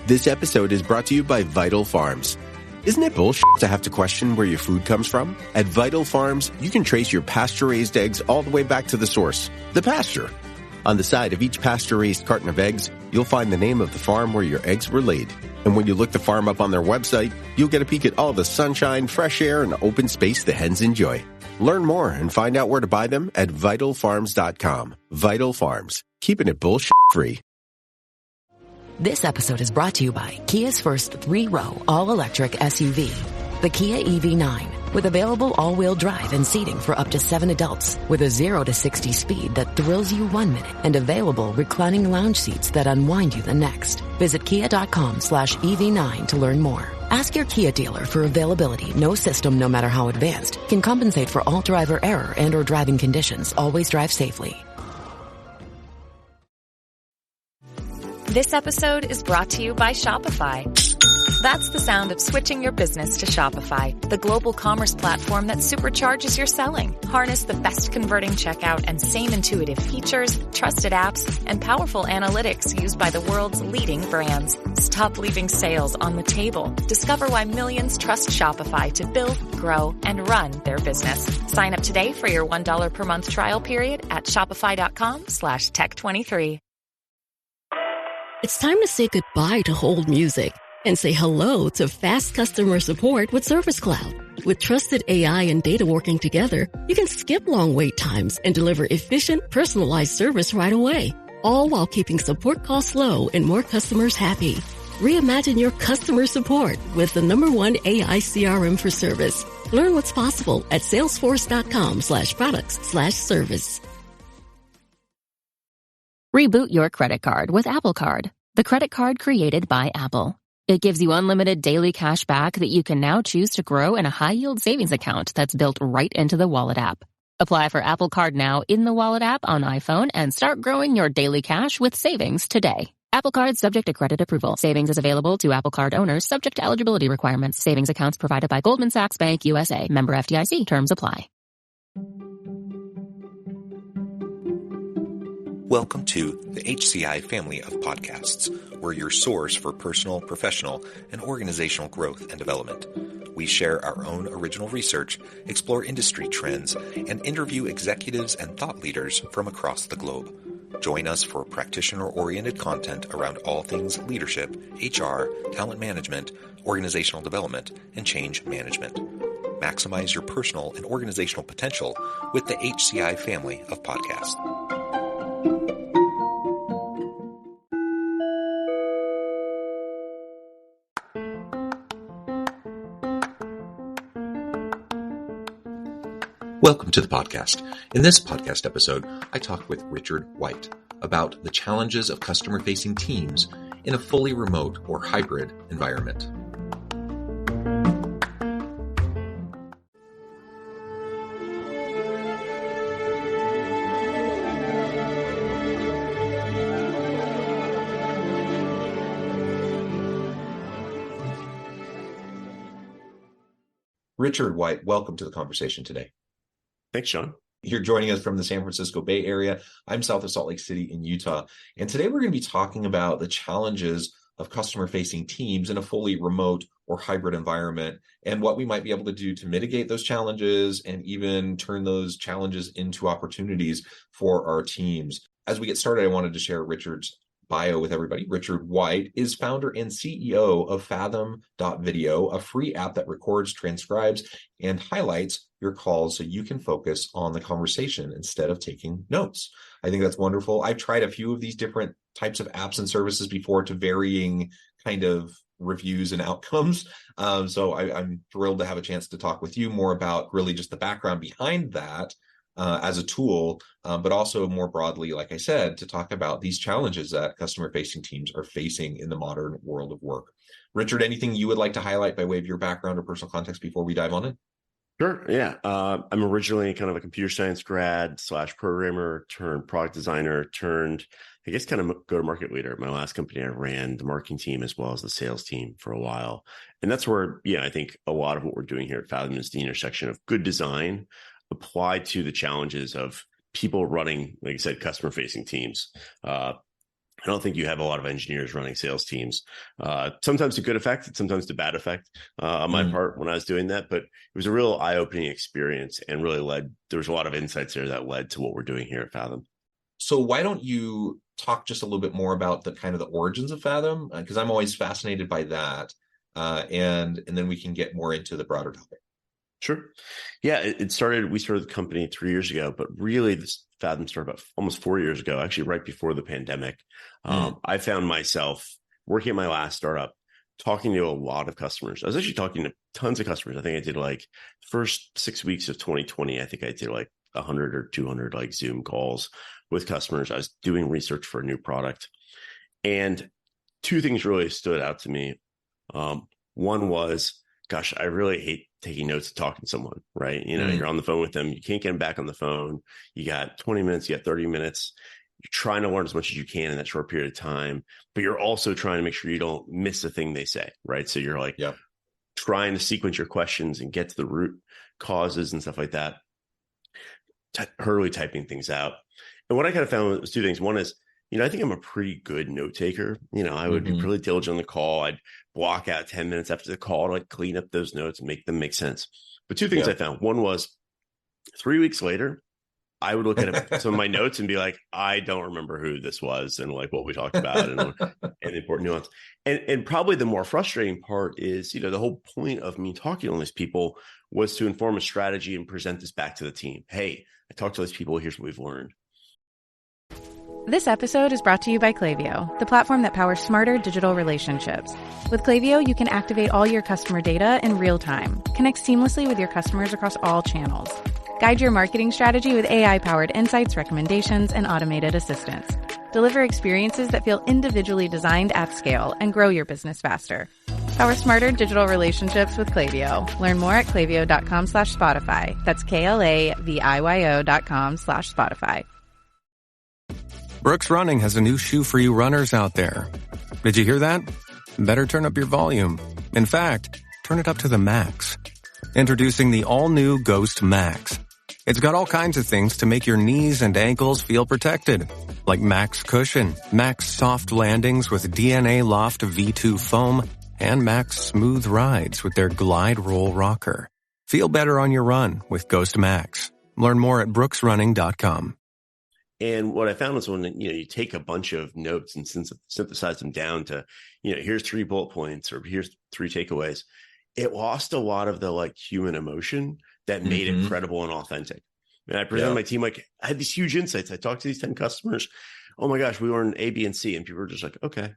This episode is brought to you by Vital Farms. Isn't it bullshit to have to question where your food comes from? At Vital Farms, you can trace your pasture-raised eggs all the way back to the source, the pasture. On the side of each pasture-raised carton of eggs, you'll find the name of the farm where your eggs were laid. And when you look the farm up on their website, you'll get a peek at all the sunshine, fresh air, and open space the hens enjoy. Learn more and find out where to buy them at vitalfarms.com. Vital Farms, keeping it bullshit free. This episode is brought to you by Kia's first 3-row all-electric SUV, the Kia EV9, with available all-wheel drive and seating for up to 7 adults, with a 0 to 60 speed that thrills you 1 minute and available reclining lounge seats that unwind you the next. Visit kia.com/EV9 to learn more. Ask your Kia dealer for availability. No system, no matter how advanced, can compensate for all driver error and or driving conditions. Always drive safely. This episode is brought to you by Shopify. That's the sound of switching your business to Shopify, the global commerce platform that supercharges your selling. Harness the best converting checkout and same intuitive features, trusted apps, and powerful analytics used by the world's leading brands. Stop leaving sales on the table. Discover why millions trust Shopify to build, grow, and run their business. Sign up today for your $1 per month trial period at shopify.com/tech23. It's time to say goodbye to hold music and say hello to fast customer support with Service Cloud. With trusted AI and data working together, you can skip long wait times and deliver efficient, personalized service right away, all while keeping support costs low and more customers happy. Reimagine your customer support with the #1 AI CRM for service. Learn what's possible at salesforce.com/products/service. Reboot your credit card with Apple Card, the credit card created by Apple. It gives you unlimited daily cash back that you can now choose to grow in a high-yield savings account that's built right into the Wallet app. Apply for Apple Card now in the Wallet app on iPhone and start growing your daily cash with savings today. Apple Card subject to credit approval. Savings is available to Apple Card owners subject to eligibility requirements. Savings accounts provided by Goldman Sachs Bank USA. Member FDIC. Terms apply. Welcome to the HCI family of podcasts. We're your source for personal, professional, and organizational growth and development. We share our own original research, explore industry trends, and interview executives and thought leaders from across the globe. Join us for practitioner-oriented content around all things leadership, HR, talent management, organizational development, and change management. Maximize your personal and organizational potential with the HCI family of podcasts. Welcome to the podcast. In this podcast episode, I talk with Richard White about the challenges of customer-facing teams in a fully remote or hybrid environment. Richard White, welcome to the conversation today. Thanks, Sean. You're joining us from the San Francisco Bay Area. I'm south of Salt Lake City in Utah. And today we're going to be talking about the challenges of customer-facing teams in a fully remote or hybrid environment and what we might be able to do to mitigate those challenges and even turn those challenges into opportunities for our teams. As we get started, I wanted to share Richard's bio with everybody. Richard White is founder and CEO of Fathom.video, a free app that records, transcribes, and highlights your calls so you can focus on the conversation instead of taking notes. I think that's wonderful. I've tried a few of these different types of apps and services before to varying kind of reviews and outcomes. So I'm thrilled to have a chance to talk with you more about really just the background behind that as a tool, but also more broadly, like I said, to talk about these challenges that customer-facing teams are facing in the modern world of work. Richard, anything you would like to highlight by way of your background or personal context before we dive on it? Sure. Yeah. I'm originally kind of a computer science grad / programmer turned product designer turned, I guess, kind of go-to-market leader. At my last company, I ran the marketing team as well as the sales team for a while. And that's where, I think a lot of what we're doing here at Fathom is the intersection of good design applied to the challenges of people running, like I said, customer-facing teams. I don't think you have a lot of engineers running sales teams. Sometimes to good effect, and sometimes to bad effect on my part when I was doing that. But it was a real eye-opening experience and really there was a lot of insights there that led to what we're doing here at Fathom. So why don't you talk just a little bit more about the kind of the origins of Fathom? Because I'm always fascinated by that. And then we can get more into the broader topic. Sure. Yeah, we started the company 3 years ago, but really this Fathom started about almost 4 years ago, actually right before the pandemic. I found myself working at my last startup, talking to a lot of customers. I was actually talking to tons of customers. I think I did like first 6 weeks of 2020. I think I did like 100 or 200 like Zoom calls with customers. I was doing research for a new product. And two things really stood out to me. One was, gosh, I really hate taking notes and talking to someone, right? You're on the phone with them. You can't get them back on the phone. You got 20 minutes, you got 30 minutes. You're trying to learn as much as you can in that short period of time, but you're also trying to make sure you don't miss a thing they say, right? So you're like trying to sequence your questions and get to the root causes and stuff like that, hurriedly typing things out. And what I kind of found was two things. One is, I think I'm a pretty good note taker. I would be really diligent on the call. I'd block out 10 minutes after the call to like clean up those notes and make them make sense. But two things I found. One was 3 weeks later, I would look at some of my notes and be like, I don't remember who this was and like what we talked about and the important nuance. And probably the more frustrating part is, the whole point of me talking to all these people was to inform a strategy and present this back to the team. Hey, I talked to these people. Here's what we've learned. This episode is brought to you by Klaviyo, the platform that powers smarter digital relationships. With Klaviyo, you can activate all your customer data in real time, connect seamlessly with your customers across all channels, guide your marketing strategy with AI-powered insights, recommendations, and automated assistance. Deliver experiences that feel individually designed at scale and grow your business faster. Power smarter digital relationships with Klaviyo. Learn more at klaviyo.com/Spotify. That's KLAVIYO.com/Spotify. Brooks Running has a new shoe for you runners out there. Did you hear that? Better turn up your volume. In fact, turn it up to the max. Introducing the all-new Ghost Max. It's got all kinds of things to make your knees and ankles feel protected. Like Max Cushion, Max Soft Landings with DNA Loft V2 foam, and Max Smooth Rides with their Glide Roll Rocker. Feel better on your run with Ghost Max. Learn more at brooksrunning.com. And what I found was when you take a bunch of notes and synthesize them down to, here's 3 bullet points or here's 3 takeaways, it lost a lot of the like human emotion that made it credible and authentic. And I presented my team like I had these huge insights. I talked to these 10 customers. Oh my gosh, we learned A, B, and C, and people were just like, okay,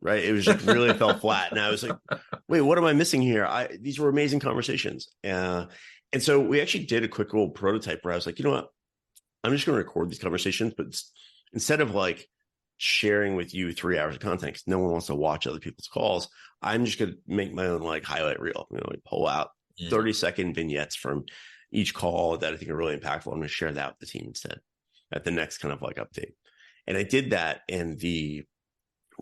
right? It was like really fell flat, and I was like, wait, what am I missing here? These were amazing conversations, and so we actually did a quick little prototype where I was like, you know what? I'm just going to record these conversations, but instead of like sharing with you 3 hours of content, because no one wants to watch other people's calls, I'm just going to make my own like highlight reel, like pull out 30-second vignettes from each call that I think are really impactful. I'm going to share that with the team instead at the next kind of like update. And I did that, and the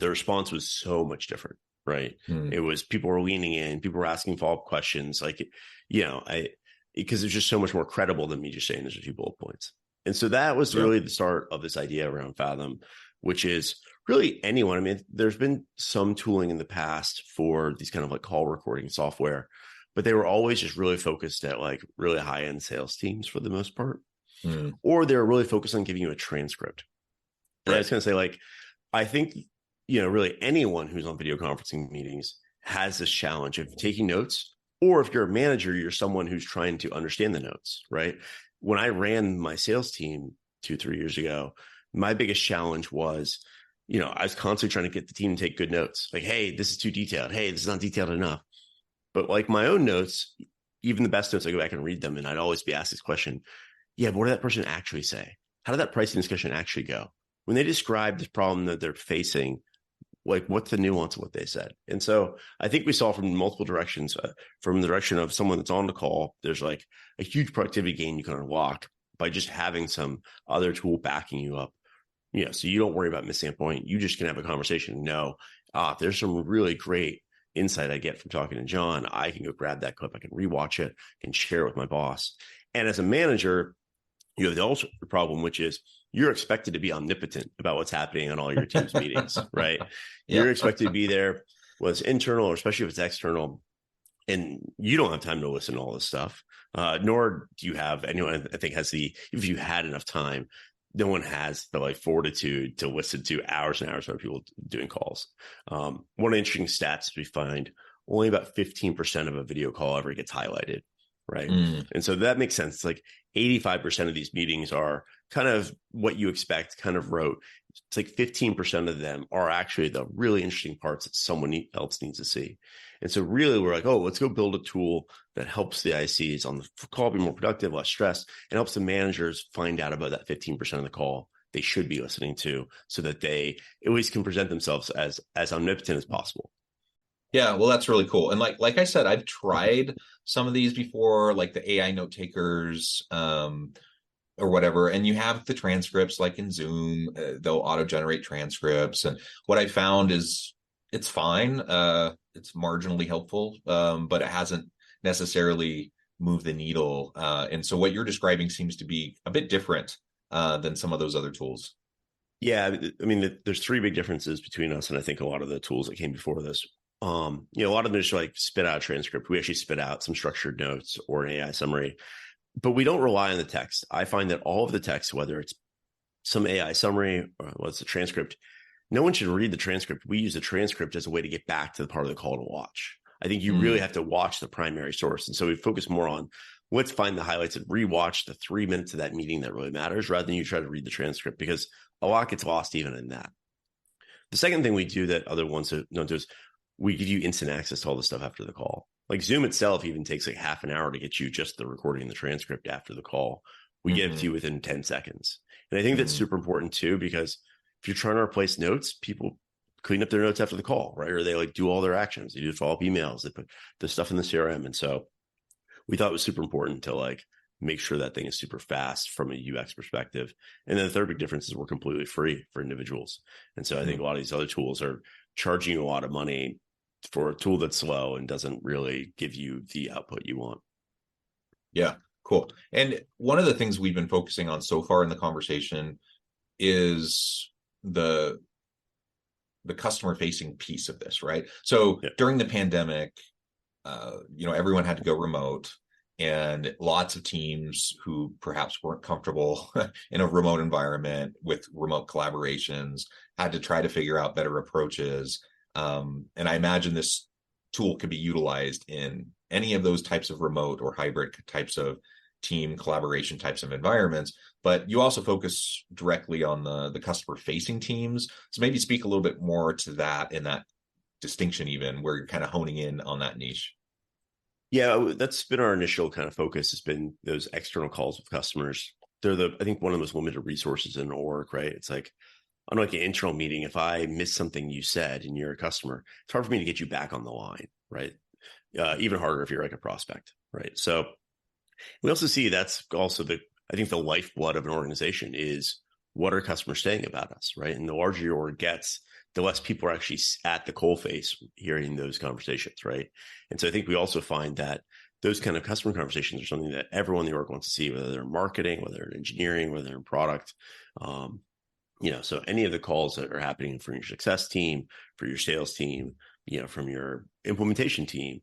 response was so much different, right? It was people were leaning in, people were asking follow-up questions, like, because it's just so much more credible than me just saying there's a few bullet points. And so that was really the start of this idea around Fathom, which is really anyone. I mean, there's been some tooling in the past for these kind of like call recording software, but they were always just really focused at like really high-end sales teams for the most part, or they were really focused on giving you a transcript. And I was going to say, like, I think, really anyone who's on video conferencing meetings has this challenge of taking notes, or if you're a manager, you're someone who's trying to understand the notes, right? When I ran my sales team 2-3 years ago, my biggest challenge was, I was constantly trying to get the team to take good notes. Like, hey, this is too detailed. Hey, this is not detailed enough. But like my own notes, even the best notes, I go back and read them, and I'd always be asked this question. Yeah, but what did that person actually say? How did that pricing discussion actually go? When they describe this problem that they're facing, like what's the nuance of what they said? And so I think we saw from multiple directions, from the direction of someone that's on the call, there's like a huge productivity gain you can unlock by just having some other tool backing you up. So you don't worry about missing a point. You just can have a conversation and know, if there's some really great insight I get from talking to John, I can go grab that clip. I can rewatch it and share it with my boss. And as a manager, you have the also problem, which is you're expected to be omnipotent about what's happening on all your team's meetings, right? Yeah. You're expected to be there, whether it's internal or especially if it's external, and you don't have time to listen to all this stuff. Nor do you have anyone, I think, if you had enough time, no one has the fortitude to listen to hours and hours of people doing calls. One of the interesting stats we find, only about 15% of a video call ever gets highlighted. Right. And so that makes sense. It's 85% of these meetings are kind of what you expect, kind of rote. It's 15% of them are actually the really interesting parts that someone else needs to see. And so really we're oh, let's go build a tool that helps the ICs on the call be more productive, less stressed, and helps the managers find out about that 15% of the call they should be listening to, so that they at least can present themselves as omnipotent as possible. Yeah, well, that's really cool. And like I said, I've tried some of these before, like the AI note takers or whatever. And you have the transcripts, like in Zoom, they'll auto-generate transcripts. And what I found is it's fine. It's marginally helpful, but it hasn't necessarily moved the needle. And so what you're describing seems to be a bit different than some of those other tools. Yeah, I mean, there's three big differences between us and I think a lot of the tools that came before this. A lot of them just spit out a transcript. We actually spit out some structured notes or an AI summary, but we don't rely on the text. I find that all of the text, whether it's some AI summary or what's the transcript, no one should read the transcript. We use the transcript as a way to get back to the part of the call to watch. I think you really have to watch the primary source. And so we focus more on let's find the highlights and rewatch the 3 minutes of that meeting that really matters, rather than you try to read the transcript, because a lot gets lost even in that. The second thing we do that other ones don't do is we give you instant access to all the stuff after the call. Zoom itself even takes half an hour to get you just the recording and the transcript after the call. We get it to you within 10 seconds. And I think that's super important too, because if you're trying to replace notes, people clean up their notes after the call, right? Or they do all their actions. They do follow-up emails. They put the stuff in the CRM. And so we thought it was super important to make sure that thing is super fast from a UX perspective. And then the third big difference is we're completely free for individuals. And so I think a lot of these other tools are charging you a lot of money for a tool that's slow and doesn't really give you the output you want. Yeah, cool. And one of the things we've been focusing on so far in the conversation is the customer facing piece of this, right? So during the pandemic, everyone had to go remote, and lots of teams who perhaps weren't comfortable in a remote environment with remote collaborations had to try to figure out better approaches. And I imagine this tool could be utilized in any of those types of remote or hybrid types of team collaboration types of environments, but you also focus directly on the customer facing teams. So maybe speak a little bit more to that, in that distinction, even where you're kind of honing in on that niche. Yeah, that's been our initial kind of focus, has been those external calls with customers. They're I think one of the most limited resources in an org, right? It's unlike an internal meeting, if I miss something you said and you're a customer, it's hard for me to get you back on the line, right? Even harder if you're a prospect, right? So we also see that's also I think the lifeblood of an organization is, what are customers saying about us, right? And the larger your org gets, the less people are actually at the coalface hearing those conversations, right? And so I think we also find that those kind of customer conversations are something that everyone in the org wants to see, whether they're in marketing, whether they're in engineering, whether they're in product. So any of the calls that are happening for your success team, for your sales team, from your implementation team,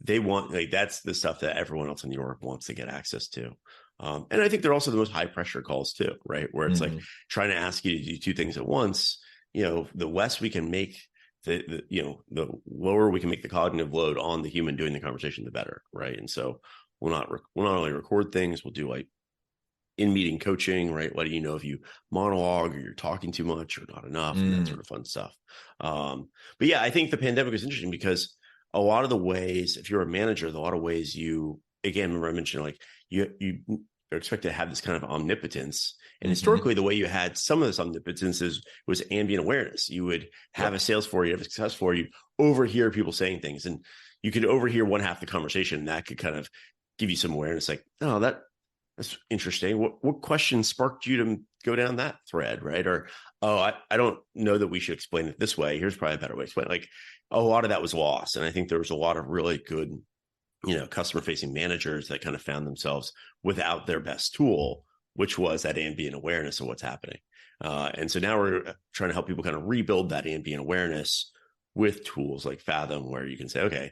they want, that's the stuff that everyone else in the org wants to get access to. And I think they're also the most high pressure calls too, right? Where it's trying to ask you to do two things at once. The less we can make the lower we can make the cognitive load on the human doing the conversation, the better, right? And so we'll not only record things, we'll do in-meeting coaching, right? Letting you know if you monologue or you're talking too much or not enough, and that sort of fun stuff. But yeah, I think the pandemic was interesting because a lot of the ways, if you're a manager, a lot of ways remember I mentioned you are expected to have this kind of omnipotence. And historically, the way you had some of this omnipotence was ambient awareness. You would have a sales floor, you have a success floor, you overhear people saying things, and you could overhear one half the conversation, and that could kind of give you some awareness. Oh, that's interesting. What question sparked you to go down that thread, right? Or, I don't know that we should explain it this way. Here's probably a better way to explain it. A lot of that was lost. And I think there was a lot of really good, customer facing managers that kind of found themselves without their best tool, which was that ambient awareness of what's happening. And so now we're trying to help people kind of rebuild that ambient awareness with tools like Fathom, where you can say, okay,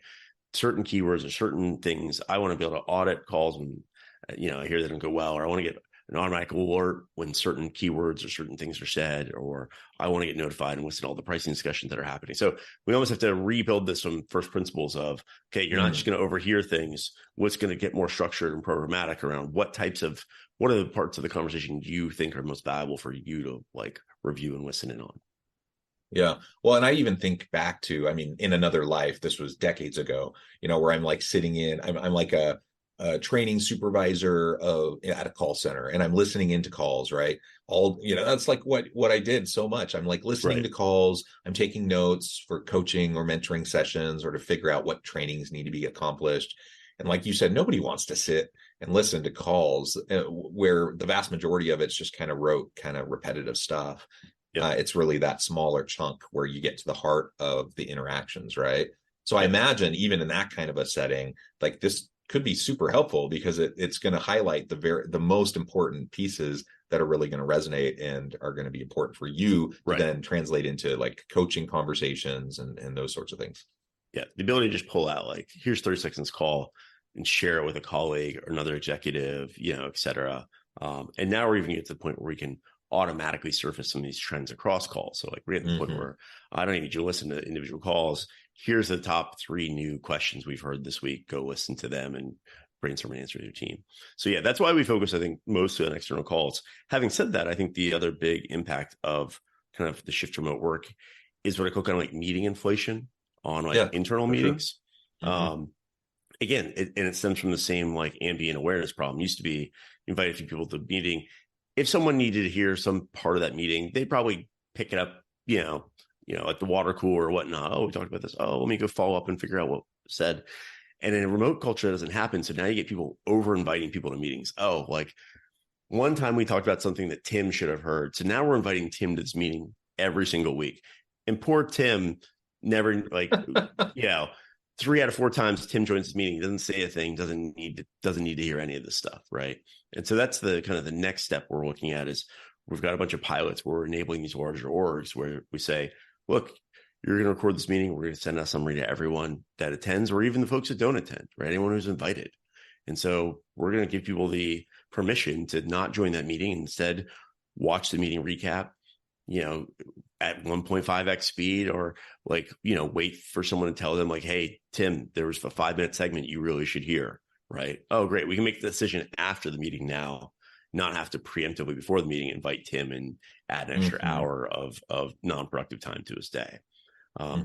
certain keywords or certain things, I want to be able to audit calls when, I hear they don't go well, or I want to get an automatic alert when certain keywords or certain things are said, or I want to get notified and listen to all the pricing discussions that are happening. So we almost have to rebuild this from first principles of, okay, you're not just going to overhear things. What's going to get more structured and programmatic around what are the parts of the conversation you think are most valuable for you to like review and listen in on? Yeah. Well, and I even think back to, in another life, this was decades ago, where I'm like sitting in, I'm like a training supervisor at a call center, and I'm listening into calls, right? That's like what I did so much. I'm like listening to calls. I'm taking notes for coaching or mentoring sessions, or to figure out what trainings need to be accomplished. And like you said, nobody wants to sit and listen to calls where the vast majority of it's just kind of rote, kind of repetitive stuff. It's really that smaller chunk where you get to the heart of the interactions, right? So I imagine even in that kind of a setting, like this could be super helpful, because it's going to highlight the most important pieces that are really going to resonate and are going to be important for you to then translate into like coaching conversations and those sorts of things. Yeah. The ability to just pull out like, here's 30 seconds call and share it with a colleague or another executive, et cetera. And now we're even getting to the point where we can automatically surface some of these trends across calls. So like we're at the point where I don't even need you to listen to individual calls. Here's the top 3 new questions we've heard this week. Go listen to them and brainstorm and answer with your team. So yeah, that's why we focus, I think, mostly on external calls. Having said that, I think the other big impact of kind of the shift to remote work is what I call kind of like meeting inflation on like internal meetings. Sure. Again, it stems from the same like ambient awareness problem. It used to be invite a few people to the meeting. If someone needed to hear some part of that meeting, they'd probably pick it up, at the water cooler or whatnot. Oh, we talked about this. Oh, let me go follow up and figure out what was said. And in a remote culture, that doesn't happen. So now you get people over inviting people to meetings. Oh, like one time we talked about something that Tim should have heard. So now we're inviting Tim to this meeting every single week. And poor Tim never 3 out of 4 times Tim joins this meeting, doesn't say a thing, doesn't need to hear any of this stuff, right? And so that's the kind of the next step we're looking at is we've got a bunch of pilots where we're enabling these larger orgs where we say, look, you're going to record this meeting. We're going to send out a summary to everyone that attends, or even the folks that don't attend, right? Anyone who's invited. And so we're going to give people the permission to not join that meeting, instead watch the meeting recap, at 1.5x speed, or wait for someone to tell them like, hey, Tim, there was a 5-minute segment you really should hear, right? Oh, great. We can make the decision after the meeting now, not have to preemptively before the meeting invite Tim and add an extra hour of non-productive time to his day.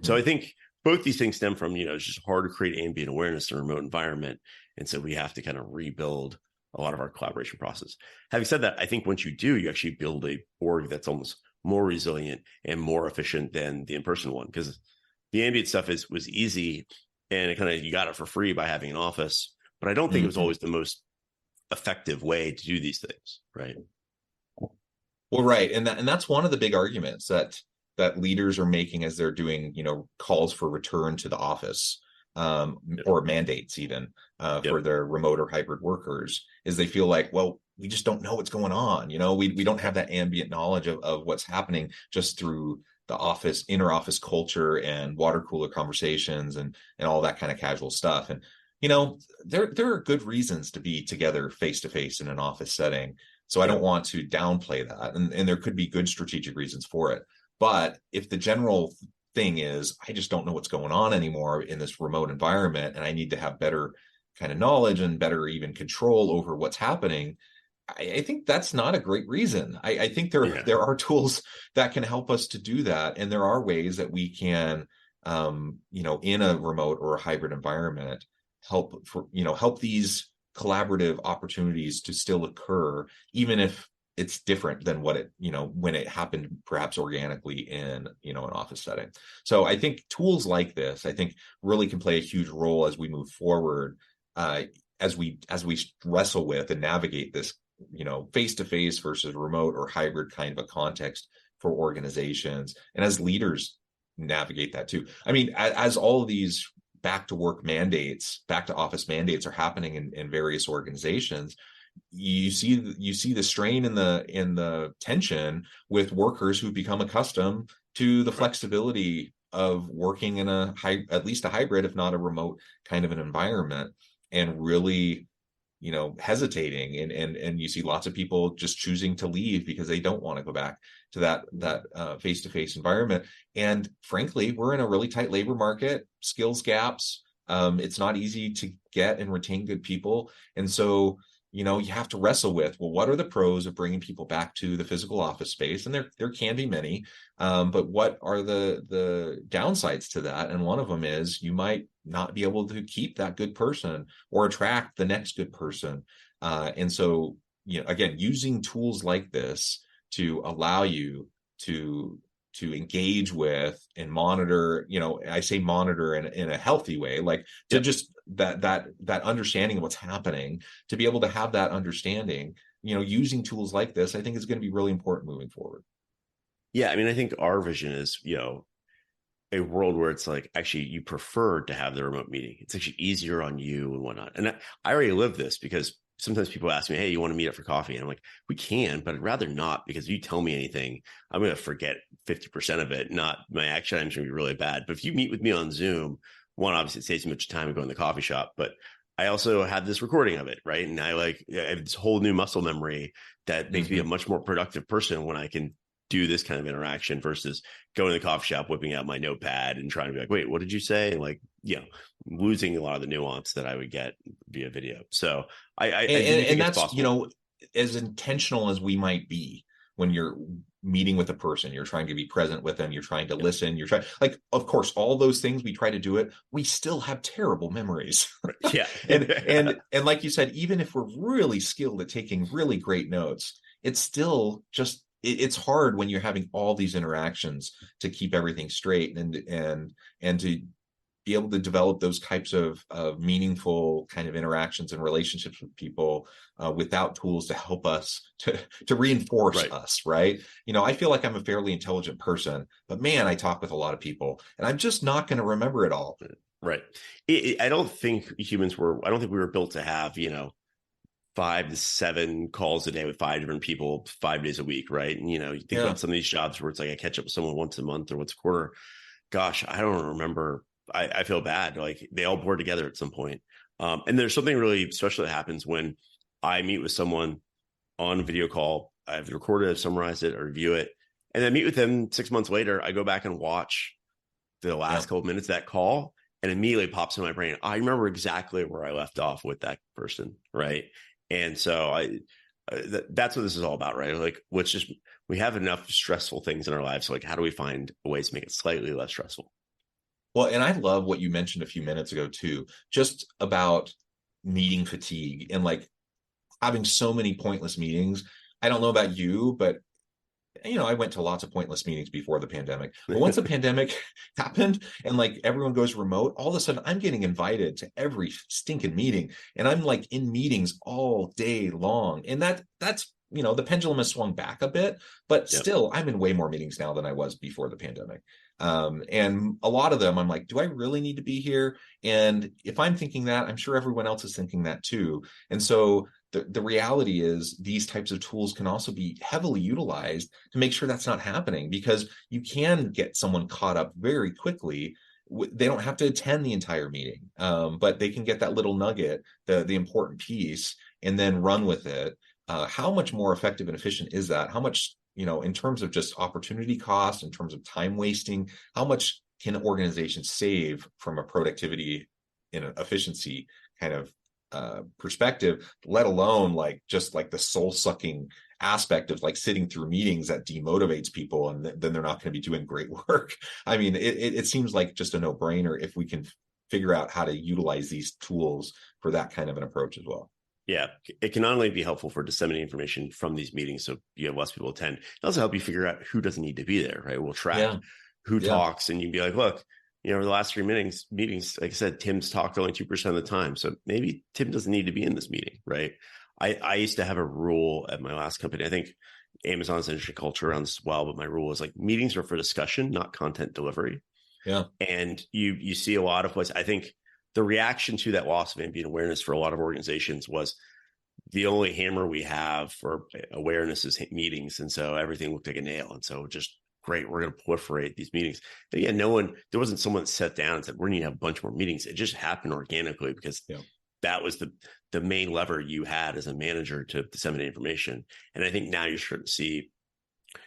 So I think both these things stem from, it's just hard to create ambient awareness in a remote environment. And so we have to kind of rebuild a lot of our collaboration process. Having said that, I think once you do, you actually build a org that's almost more resilient and more efficient than the in-person one, because the ambient stuff was easy and you got it for free by having an office. But I don't think it was always the most effective way to do these things, right? Well, right. And that's one of the big arguments that leaders are making as they're doing, calls for return to the office, or mandates even for their remote or hybrid workers, is they feel like, well, we just don't know what's going on. We don't have that ambient knowledge of what's happening just through the inner office culture and water cooler conversations and all that kind of casual stuff. And, there are good reasons to be together face to face in an office setting. So I don't want to downplay that. And there could be good strategic reasons for it. But if the general thing is, I just don't know what's going on anymore in this remote environment, and I need to have better kind of knowledge and better even control over what's happening, I think that's not a great reason. I think there are tools that can help us to do that. And there are ways that we can, in a remote or a hybrid environment, help these collaborative opportunities to still occur, even if it's different than what it, when it happened perhaps organically in, an office setting. So I think tools like this, really can play a huge role as we move forward, as we wrestle with and navigate this, face-to-face versus remote or hybrid kind of a context for organizations, and as leaders navigate that too. As all of these back to office mandates are happening in various organizations, you see the strain in the tension with workers who've become accustomed to the flexibility of working in at least a hybrid, if not a remote kind of an environment, and really, hesitating, and you see lots of people just choosing to leave because they don't want to go back to that face-to-face environment. And frankly, we're in a really tight labor market, skills gaps. It's not easy to get and retain good people. And so, you have to wrestle with, well, what are the pros of bringing people back to the physical office space? And there can be many, but what are the downsides to that? And one of them is you might not be able to keep that good person or attract the next good person. And so, again, using tools like this to allow you to engage with and monitor, I say monitor in a healthy way, like to just that understanding of what's happening, to be able to have that understanding, using tools like this, I think is going to be really important moving forward. Yeah. I mean, I think our vision is, a world where it's like, actually, you prefer to have the remote meeting. It's actually easier on you and whatnot. And I already live this, because sometimes people ask me, hey, you want to meet up for coffee? And I'm like, we can, but I'd rather not, because if you tell me anything, I'm going to forget 50% of it. Not my action items going to be really bad. But if you meet with me on Zoom, one, obviously it saves too much time to go in the coffee shop, but I also have this recording of it, right? And I have this whole new muscle memory that makes me a much more productive person when I can do this kind of interaction versus going to the coffee shop, whipping out my notepad and trying to be like, wait, what did you say? And like, losing a lot of the nuance that I would get via video. So I think that's possible. As intentional as we might be when you're meeting with a person, you're trying to be present with them, you're trying to listen, you're trying, like, of course, all those things, we try to do it. We still have terrible memories. Yeah. and like you said, even if we're really skilled at taking really great notes, it's still just, it's hard when you're having all these interactions to keep everything straight and to be able to develop those types of meaningful kind of interactions and relationships with people without tools to help us to reinforce us, right? I feel like I'm a fairly intelligent person, but man, I talk with a lot of people and I'm just not going to remember it all. Right. I don't think we were built to have, 5 to 7 calls a day with 5 different people, 5 days a week, right? And, you think about some of these jobs where it's like I catch up with someone once a month or once a quarter. Gosh, I don't remember. I feel bad. Like they all blur together at some point. And there's something really special that happens when I meet with someone on a video call. I've recorded it, summarized it, or review it, and then meet with them 6 months later. I go back and watch the last couple of minutes of that call, and immediately pops in my brain. I remember exactly where I left off with that person, right? And so that's what this is all about, right? Like, we have enough stressful things in our lives. So like, how do we find ways to make it slightly less stressful? Well, and I love what you mentioned a few minutes ago too, just about meeting fatigue and like having so many pointless meetings. I don't know about you, but I went to lots of pointless meetings before the pandemic. But once the pandemic happened and like everyone goes remote, all of a sudden I'm getting invited to every stinking meeting. And I'm like in meetings all day long. And that's the pendulum has swung back a bit, but still I'm in way more meetings now than I was before the pandemic. And a lot of them, I'm like, do I really need to be here? And if I'm thinking that, I'm sure everyone else is thinking that too. And so the reality is these types of tools can also be heavily utilized to make sure that's not happening, because you can get someone caught up very quickly. They don't have to attend the entire meeting, but they can get that little nugget, the important piece, and then run with it. How much more effective and efficient is that? How much, in terms of just opportunity cost, in terms of time wasting, how much can organizations save from a productivity and efficiency kind of perspective, let alone like just like the soul sucking aspect of like sitting through meetings that demotivates people and then they're not going to be doing great work. I mean, it seems like just a no-brainer if we can figure out how to utilize these tools for that kind of an approach as well. Yeah, it can not only be helpful for disseminating information from these meetings so you have less people attend, it also help you figure out who doesn't need to be there, right? We'll track who talks, and you'd be like, look, the last 3 meetings, like I said, Tim's talked only 2% of the time. So maybe Tim doesn't need to be in this meeting, right? I used to have a rule at my last company. I think Amazon's industry culture around this as well, but my rule is like meetings are for discussion, not content delivery. Yeah. And you see a lot of places. I think the reaction to that loss of ambient awareness for a lot of organizations was the only hammer we have for awareness is meetings. And so everything looked like a nail. And so just great, we're going to proliferate these meetings. But yeah, there wasn't someone that sat down and said, we're going to have a bunch more meetings. It just happened organically because that was the main lever you had as a manager to disseminate information. And I think now you're starting to see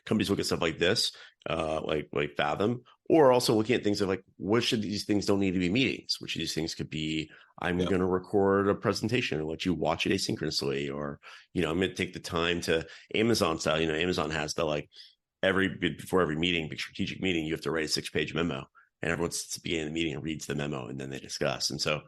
companies look at stuff like this, like Fathom, or also looking at things of like, which of these things don't need to be meetings? Which of these things could be, I'm going to record a presentation and let you watch it asynchronously, or, I'm going to take the time to Amazon style. Amazon has the before every meeting, big strategic meeting, you have to write a 6-page memo, and everyone sits at the beginning of the meeting and reads the memo, and then they discuss. And so,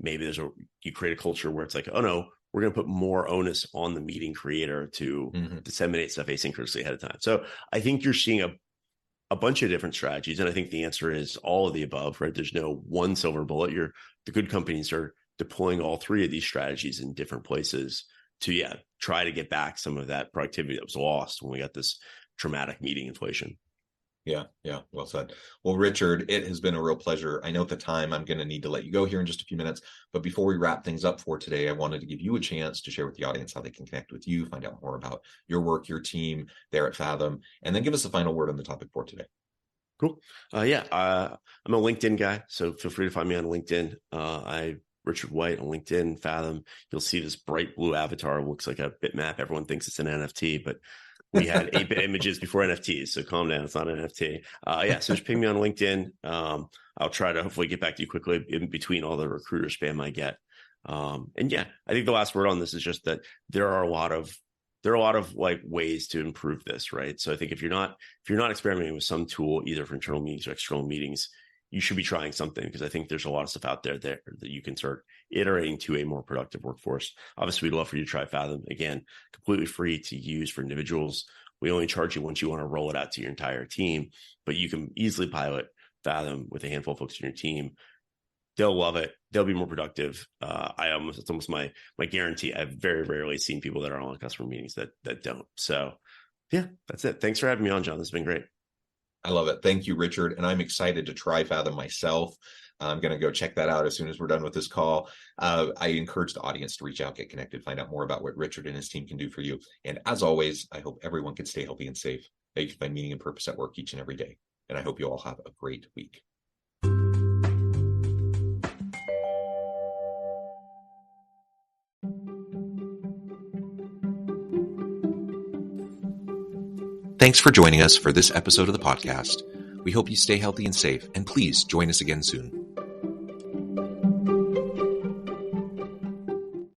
maybe you create a culture where it's like, oh no, we're going to put more onus on the meeting creator to disseminate stuff asynchronously ahead of time. So I think you're seeing a bunch of different strategies. And I think the answer is all of the above, right? There's no one silver bullet. The good companies are deploying all three of these strategies in different places to, try to get back some of that productivity that was lost when we got this dramatic meeting inflation. Yeah. Well said. Well, Richard, it has been a real pleasure. I know at the time I'm going to need to let you go here in just a few minutes, but before we wrap things up for today, I wanted to give you a chance to share with the audience how they can connect with you, find out more about your work, your team there at Fathom, and then give us a final word on the topic for today. Cool. I'm a LinkedIn guy, so feel free to find me on LinkedIn. Richard White on LinkedIn, Fathom. You'll see this bright blue avatar. It looks like a bitmap. Everyone thinks it's an NFT, but we had 8-bit images before NFTs, so calm down. It's not an NFT. So just ping me on LinkedIn. I'll try to hopefully get back to you quickly in between all the recruiter spam I get. I think the last word on this is just that there are a lot of ways to improve this, right? So I think if you're not experimenting with some tool, either for internal meetings or external meetings, you should be trying something, because I think there's a lot of stuff out there that you can start iterating to a more productive workforce. Obviously, we'd love for you to try Fathom. Again, completely free to use for individuals. We only charge you once you want to roll it out to your entire team, but you can easily pilot Fathom with a handful of folks in your team. They'll love it. They'll be more productive. It's almost my guarantee. I've very rarely seen people that are on customer meetings that don't. So yeah, that's it. Thanks for having me on, John. This has been great. I love it. Thank you, Richard. And I'm excited to try Fathom myself. I'm going to go check that out as soon as we're done with this call. I encourage the audience to reach out, get connected, find out more about what Richard and his team can do for you. And as always, I hope everyone can stay healthy and safe, that you can find meaning and purpose at work each and every day. And I hope you all have a great week. Thanks for joining us for this episode of the podcast. We hope you stay healthy and safe, and please join us again soon.